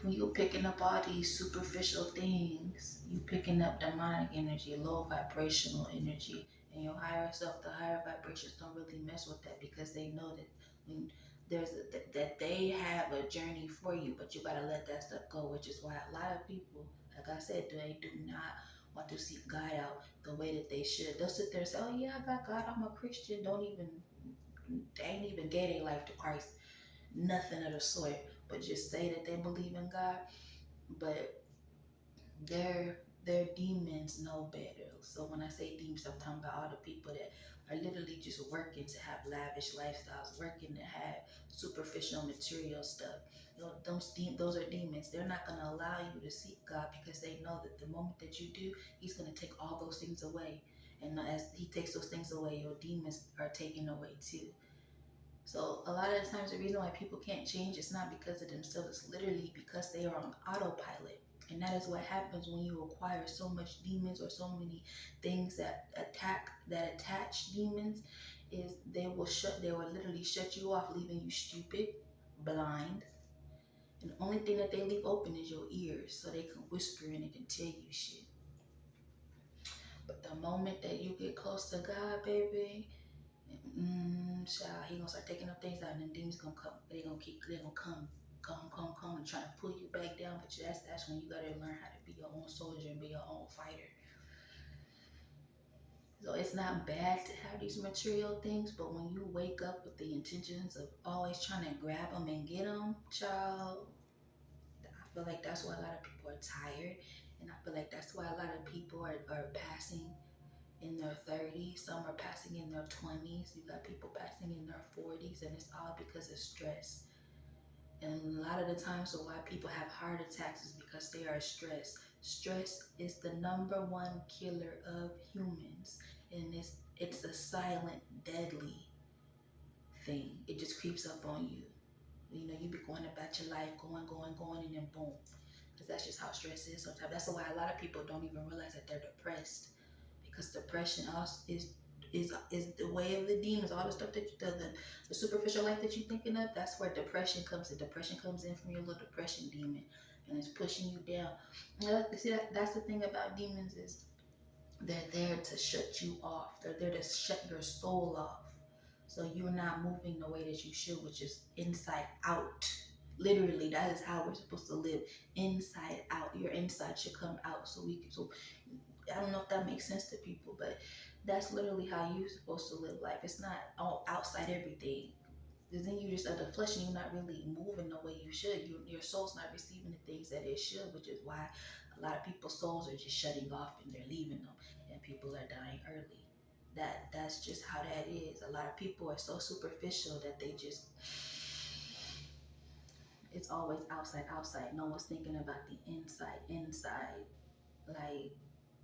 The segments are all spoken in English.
when you picking up all these superficial things, you picking up demonic energy, low vibrational energy, and your higher self, the higher vibrations don't really mess with that because they know that when that they have a journey for you, but you gotta let that stuff go, which is why a lot of people, like I said, they do not want to seek God out the way that they should. They'll sit there and say, "Oh yeah, I got God, I'm a Christian." Don't even, they ain't even gave their life to Christ, nothing of the sort, but just say that they believe in God, but their demons know better. So when I say demons, I'm talking about all the people that are literally just working to have lavish lifestyles, working to have superficial material stuff. You know, those are demons. They're not going to allow you to seek God because they know that the moment that you do, He's going to take all those things away. And as He takes those things away, your demons are taken away too. So a lot of the times the reason why people can't change is not because of themselves, it's literally because they are on autopilot. And that is what happens when you acquire so much demons or so many things that attach demons is they will literally shut you off, leaving you stupid, blind. And the only thing that they leave open is your ears so they can whisper in it and tell you shit. But the moment that you get close to God, baby, child, He gonna start taking up things out, and then demons gonna come. They gonna come, and try to pull you back down. But that's when you gotta learn how to be your own soldier and be your own fighter. So it's not bad to have these material things, but when you wake up with the intentions of always trying to grab them and get them, child, I feel like that's why a lot of people are tired, and I feel like that's why a lot of people are passing in their 30s, some are passing in their 20s, you got people passing in their 40s, and it's all because of stress. And a lot of the times, so why people have heart attacks is because they are stressed. Stress is the number one killer of humans, and it's a silent, deadly thing. It just creeps up on you. You know, you be going about your life, going, and then boom. Because that's just how stress is sometimes. That's why a lot of people don't even realize that they're depressed, because depression also is the way of the demons. All the stuff that the superficial life that you're thinking of, that's where depression comes in. Depression comes in from your little depression demon, and it's pushing you down. See, that's the thing about demons is they're there to shut you off. They're there to shut your soul off, so you're not moving the way that you should, which is inside out. Literally, that is how we're supposed to live, inside out. Your inside should come out, so I don't know if that makes sense to people, but that's literally how you're supposed to live life. It's not all outside everything. Because then you just of the flesh and you're not really moving the way you should. Your soul's not receiving the things that it should, which is why a lot of people's souls are just shutting off and they're leaving them, and people are dying early. That's just how that is. A lot of people are so superficial that they just, it's always outside. No one's thinking about the inside. Like,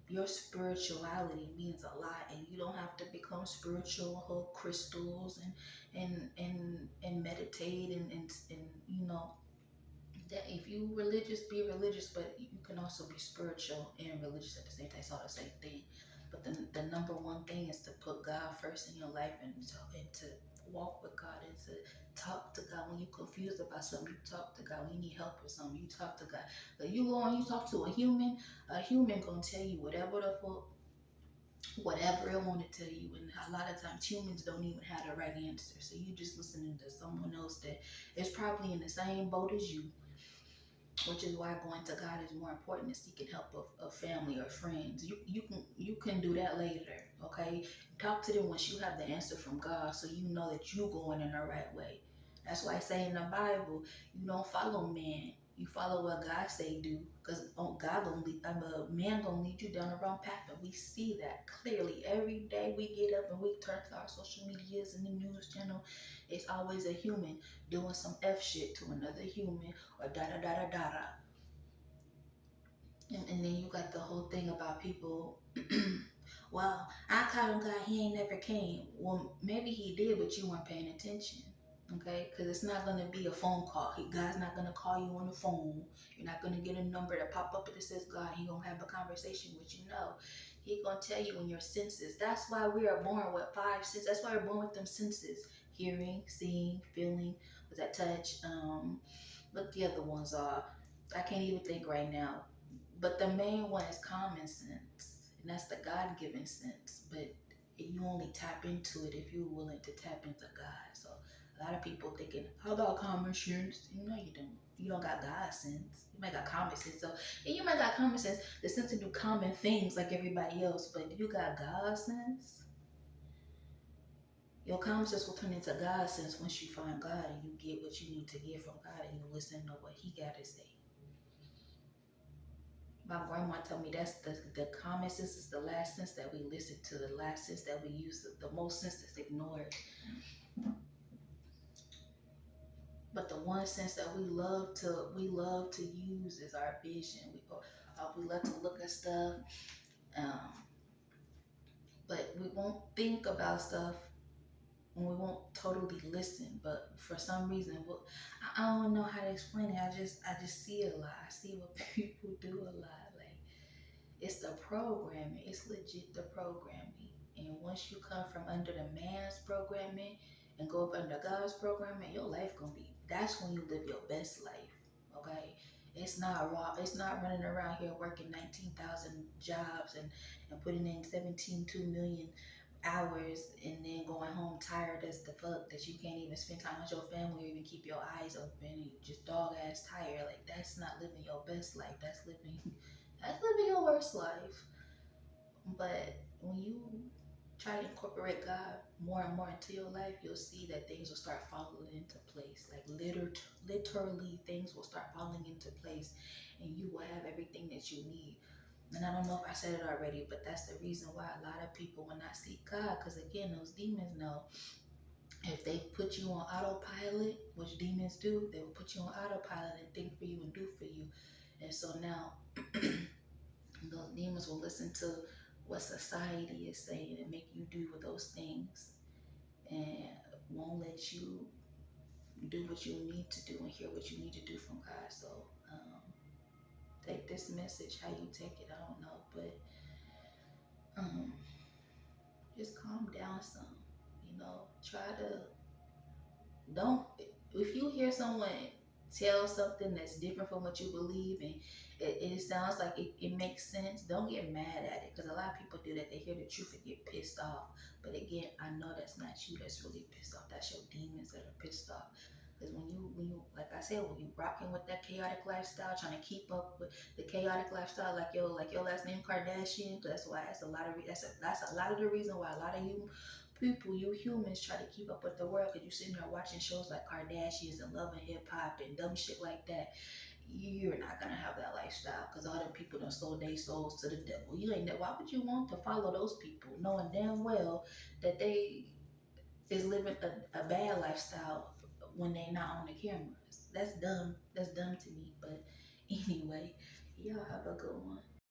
your spirituality means a lot, and you don't have to become spiritual, hold crystals and meditate and you know, that if you religious, be religious, but you can also be spiritual and religious at the same time. It's all the same thing. But the number one thing is to put God first in your life, and to walk with God, and to talk to God when you're confused about something. You talk to God when you need help with something. You talk to God. But you go and you talk to a human gonna tell you whatever it want to tell you, and a lot of times humans don't even have the right answer. So you just listening to someone else that is probably in the same boat as you, which is why going to God is more important than seeking help of family or friends. You can do that later, okay? Talk to them once you have the answer from God, so you know that you're going in the right way. That's why I say in the Bible, you don't follow man. You follow what God say do, because God gonna lead, a man gonna lead you down the wrong path, and we see that clearly every day. We get up and we turn to our social medias and the news channel. It's always a human doing some F shit to another human, or da da da da da da. And then you got the whole thing about people. Well, I called him God, he ain't never came. Well, maybe he did, but you weren't paying attention. Okay, because it's not gonna be a phone call. God's not gonna call you on the phone. You're not gonna get a number that pop up that says God. He gonna have a conversation with you. No, he gonna tell you in your senses. That's why we are born with five senses. That's why we're born with them senses: hearing, seeing, feeling. Was that touch? What the other ones are? I can't even think right now. But the main one is common sense, and that's the God-given sense. But you only tap into it if you're willing to tap into God. So a lot of people thinking, "How about common sense?" No, you don't. You don't got God sense. You might got common sense. So and you might got common sense, the sense to do common things like everybody else. But if you got God sense, your common sense will turn into God sense once you find God and you get what you need to get from God and you listen to what He got to say. My grandma told me that's the common sense is the last sense that we listen to, the last sense that we use, the most sense that's ignored. But the one sense that we love to use is our vision. We love to look at stuff, um, but we won't think about stuff and we won't totally listen. But for some reason, I don't know how to explain it. I just see it a lot. I see what people do a lot. Like it's the programming. It's legit the programming. And once you come from under the man's programming and go up under God's programming, your life gonna be. That's when you live your best life. Okay. It's not raw. It's not running around here working 19,000 jobs and putting in 17.2 million hours and then going home tired as the fuck that you can't even spend time with your family or even keep your eyes open and you just dog ass tired. Like that's not living your best life. That's living your worst life. But when you try to incorporate God more and more into your life, you'll see that things will start falling into place. Like literally, things will start falling into place, and you will have everything that you need. And I don't know if I said it already, but that's the reason why a lot of people will not seek God, because again, those demons know if they put you on autopilot, which demons do, they will put you on autopilot and think for you and do for you. And so now those demons will listen to what society is saying and make you do with those things and won't let you do what you need to do and hear what you need to do from God. So take this message how you take it, I don't know, but um, just calm down some. Try to don't if you hear someone tell something that's different from what you believe and it sounds like it makes sense, don't get mad at it because a lot of people do that. They hear the truth and get pissed off, but again, I know that's not you that's really pissed off. That's your demons that are pissed off. Because when you like I said, when you rocking with that chaotic lifestyle, trying to keep up with the chaotic lifestyle, like your last name Kardashian, that's why that's a lot of the reason why a lot of you humans try to keep up with the world because you're sitting there watching shows like Kardashians and Love and Hip Hop and dumb shit like that. You're not gonna have that lifestyle because all them people done sold their souls to the devil. You ain't. Why would you want to follow those people, knowing damn well that they is living a bad lifestyle when they not on the cameras? That's dumb. That's dumb to me. But anyway, y'all have a good one.